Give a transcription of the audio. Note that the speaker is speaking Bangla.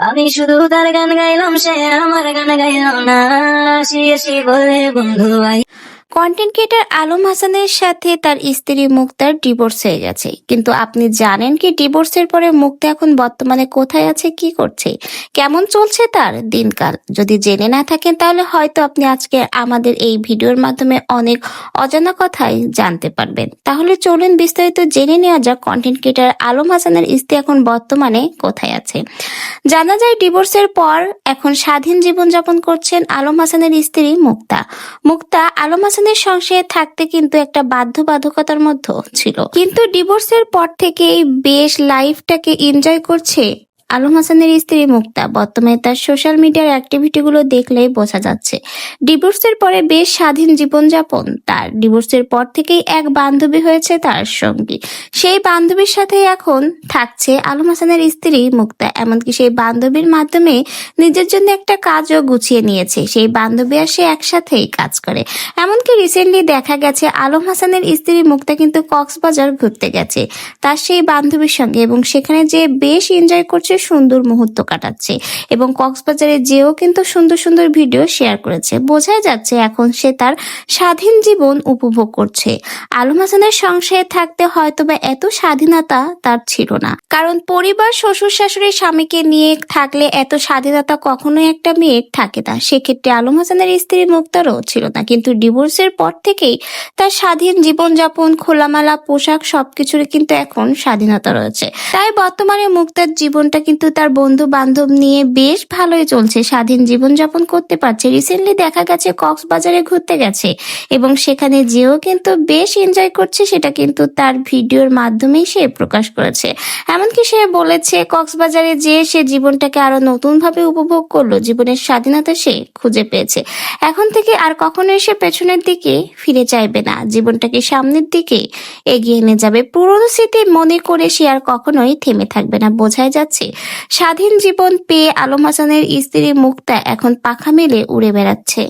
আমি শুধু তার গান গাইলাম, সে আমার গান গাইল না। আসি আসি বলে বন্ধু আই। কন্টেন্ট ক্রিয়েটর আলম হাসানের সাথে তার স্ত্রী মুক্তার ডিভোর্স হয়ে গেছে, কিন্তু আপনি জানেন কি ডিভোর্সের পরে মুক্তা এখন বর্তমানে কোথায় আছে, কি করছে, কেমন চলছে তার দিনকাল? যদি জেনে না থাকেন তাহলে হয়তো আপনি আজকে আমাদের এই ভিডিওর মাধ্যমে অনেক অজানা কথাই জানতে পারবেন। তাহলে চলুন বিস্তারিত জেনে নেওয়া যাক কন্টেন্ট ক্রিয়েটর আলম হাসানের স্ত্রী এখন বর্তমানে কোথায় আছে। জানা যায় ডিভোর্সের পর এখন স্বাধীন জীবনযাপন করছেন আলম হাসানের স্ত্রী মুক্তা। মুক্তা আলম হাসানের সংসারে থাকতে কিন্তু একটা বাধ্যবাধকতার মধ্যে ছিল, কিন্তু ডিভোর্সের পর থেকেই বেশ লাইফটাকে এনজয় করছে আলম হাসানের স্ত্রী মুক্তা। বর্তমানে তার সোশ্যাল মিডিয়ার অ্যাক্টিভিটিগুলো দেখলেই বোঝা যাচ্ছে ডিভোর্সের পরে বেশ স্বাধীন জীবনযাপন তার। ডিভোর্সের পর থেকেই এক বান্ধবী হয়েছে তার সঙ্গী, সেই বান্ধবীর সাথে এখন থাকছে আলম হাসানের স্ত্রী মুক্তা। এমনকি সেই বান্ধবীর মাধ্যমে নিজের জন্য একটা কাজও গুছিয়ে নিয়েছে, সেই বান্ধবী আর সে একসাথেই কাজ করে। এমনকি রিসেন্টলি দেখা গেছে আলম হাসানের স্ত্রী মুক্তা কিন্তু কক্সবাজার ঘুরতে গেছে তার সেই বান্ধবীর সঙ্গে, এবং সেখানে যে বেশ এনজয় করছে, সুন্দর মুহূর্ত কাটাচ্ছে, এবং কক্সবাজারে যেও কিন্তু সুন্দর সুন্দর ভিডিও শেয়ার করেছে। বোঝাই যাচ্ছে এখন সে তার স্বাধীন জীবন উপভোগ করছে। আলম হাসানের সংসারে থাকতে হয়তোবা এত স্বাধীনতা তার ছিল না, কারণ পরিবার, শ্বশুর শাশুড়ি, স্বামীকে নিয়ে থাকলে এত স্বাধীনতা কখনোই একটা মেয়ের থাকে না। সেক্ষেত্রে আলম হাসানের স্ত্রী মুক্তারও ছিল না, কিন্তু ডিভোর্সের পর থেকেই তার স্বাধীন জীবনযাপন, খোলামেলা পোশাক, সবকিছুর কিন্তু এখন স্বাধীনতা রয়েছে। তাই বর্তমানে মুক্তার জীবনটা কিন্তু তার বন্ধু বান্ধব নিয়ে বেশ ভালোই চলছে, স্বাধীন জীবনযাপন করতে পারছে। রিসেন্টলি দেখা গেছে কক্সবাজারে ঘুরতে গেছে এবং সেখানে যেও কিন্তু বেশ এনজয় করছে, সেটা কিন্তু তার ভিডিওর মাধ্যমেই সে প্রকাশ করেছে। এমনকি সে বলেছে কক্সবাজারে যে সে জীবনটাকে আরো নতুন ভাবে উপভোগ করলো, জীবনের স্বাধীনতা সে খুঁজে পেয়েছে। এখন থেকে আর কখনোই সে পেছনের দিকে ফিরে চাইবে না, জীবনটাকে সামনের দিকে এগিয়ে নিয়ে যাবে। পুরনো স্মৃতি মনে করে সে আর কখনোই থেমে থাকবে না। বোঝাই যাচ্ছে স্বাধীন জীবন পেয়ে আলম হাসানের স্ত্রী মুক্তা এখন পাখা মেলে উড়ে বেড়াচ্ছে।